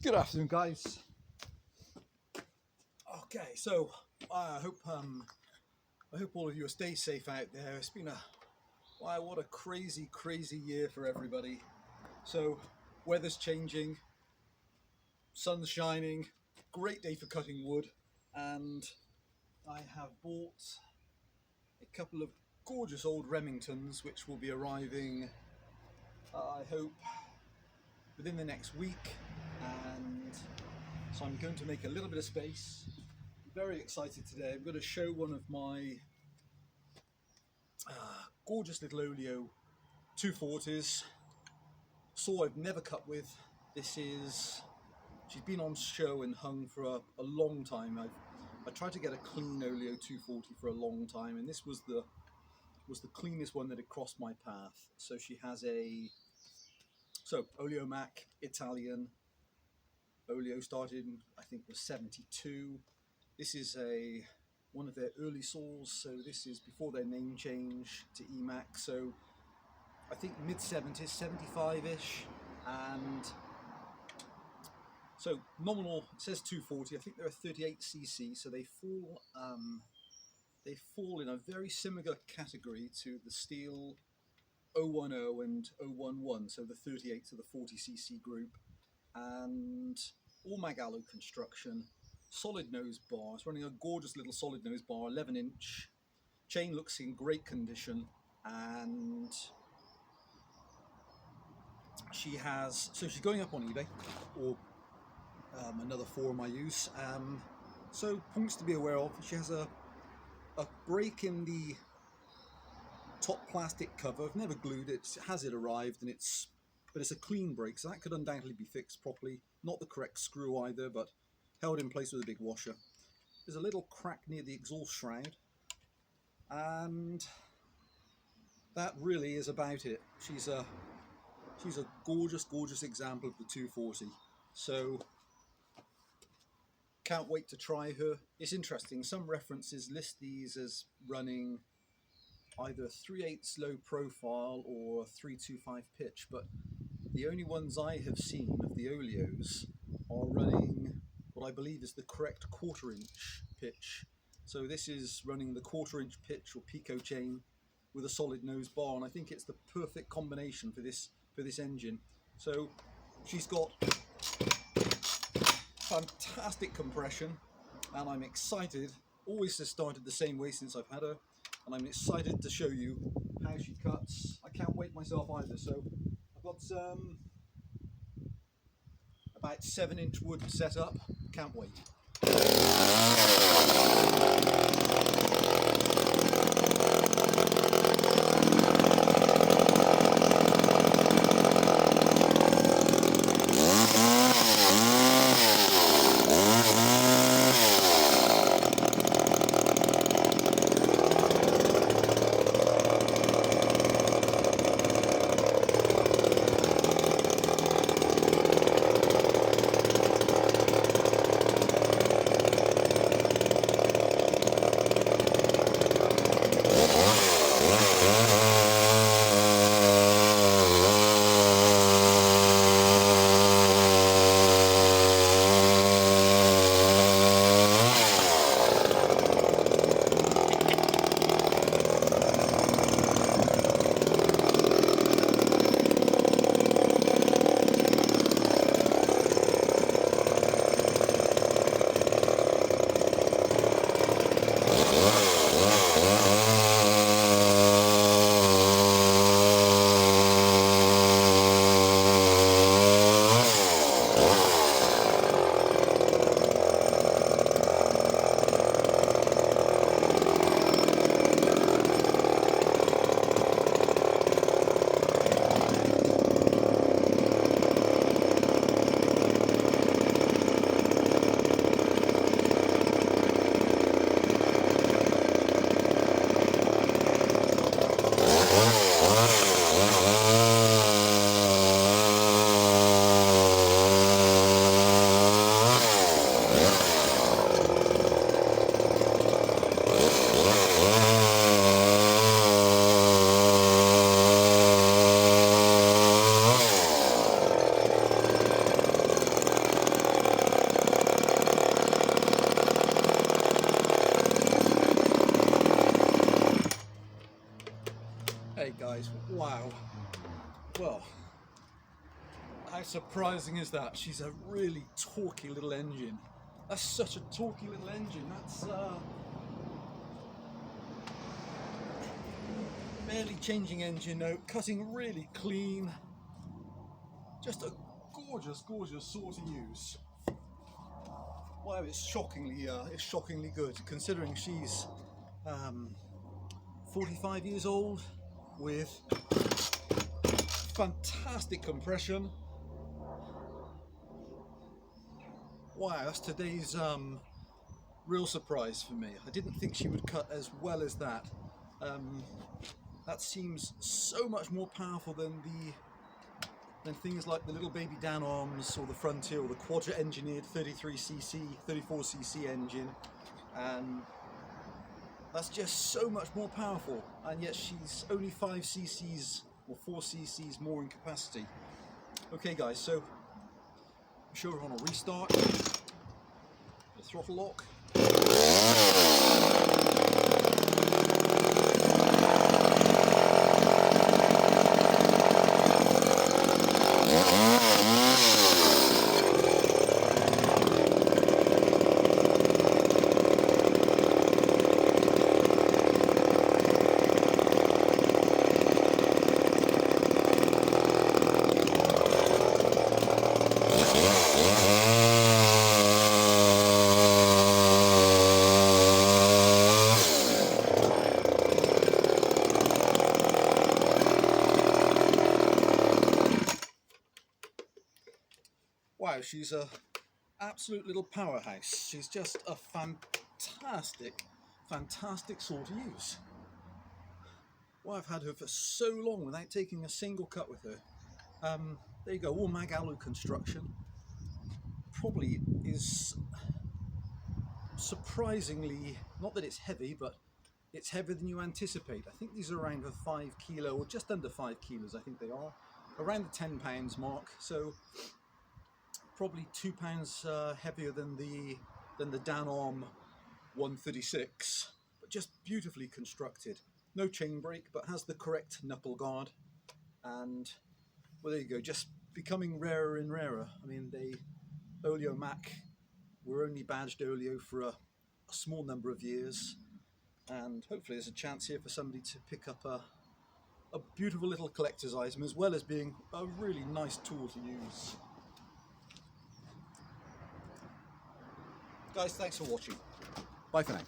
Good afternoon, guys. Okay, so I hope all of you stay safe out there. It's been what a crazy year for everybody. So weather's changing, sun's shining, great day for cutting wood, and I have bought a couple of gorgeous old Remingtons which will be arriving, I hope, within the next week. And so I'm going to make a little bit of space. Very excited today. I'm going to show one of my gorgeous little Oleo 240s. Saw I've never cut with. She's been on show and hung for a long time. I tried to get a clean Oleo 240 for a long time, and this was the cleanest one that had crossed my path. So she has Oleo Mac, Italian. Oleo started in, I think, was 72. This is one of their early saws, so this is before their name change to EMAC, so I think mid-70s, 75-ish, and so nominal, it says 240, I think they're a 38cc, so they fall in a very similar category to the Steel 010 and 011, so the 38 to the 40cc group, and all Magallo construction. Solid nose bar. It's running a gorgeous little solid nose bar, 11-inch. Chain looks in great condition, and she's going up on eBay, or another forum I use. So points to be aware of: she has a break in the top plastic cover. I've never glued it. Has it arrived? And but it's a clean break, so that could undoubtedly be fixed properly. Not the correct screw either, but held in place with a big washer. There's a little crack near the exhaust shroud, and that really is about it. She's a gorgeous example of the 240. So can't wait to try her. It's interesting, some references list these as running either 3/8 low profile or 325 pitch, but the only ones I have seen of the Oleos are running what I believe is the correct 1/4 inch pitch. So this is running the 1/4 inch pitch or pico chain with a solid nose bar, and I think it's the perfect combination for this engine. So she's got fantastic compression, and I'm excited. Always has started the same way since I've had her, and I'm excited to show you how she cuts. I can't wait myself either. So I've got about 7-inch wood set up. Can't wait. How surprising is that? She's a really torquey little engine. That's such a torquey little engine. That's barely changing engine note, cutting really clean. Just a gorgeous, gorgeous saw to use. Wow, it's shockingly good, considering she's 45 years old with fantastic compression. Wow, that's today's real surprise for me. I didn't think she would cut as well as that. That seems so much more powerful than things like the little baby Dan arms or the Frontier or the Quadra engineered 33cc, 34cc engine, and that's just so much more powerful, and yet she's only 5 cc's or 4 cc's more in capacity. Okay guys, so I'm sure we're on a restart, the throttle lock. Wow, she's a absolute little powerhouse. She's just a fantastic saw to use. Well, I've had her for so long without taking a single cut with her. There you go, all mag alloy construction. Probably is surprisingly, not that it's heavy, but it's heavier than you anticipate. I think these are around the 5 kilo, or just under 5 kilos, I think they are. Around the 10 pounds mark, so probably 2 pounds heavier than the Dan Arm 136, but just beautifully constructed. No chain brake, but has the correct knuckle guard, and well, there you go, just becoming rarer and rarer. I mean, Oleo Mac were only badged Oleo for a small number of years, and hopefully there's a chance here for somebody to pick up a beautiful little collector's item, as well as being a really nice tool to use. Guys, thanks for watching. Bye for now.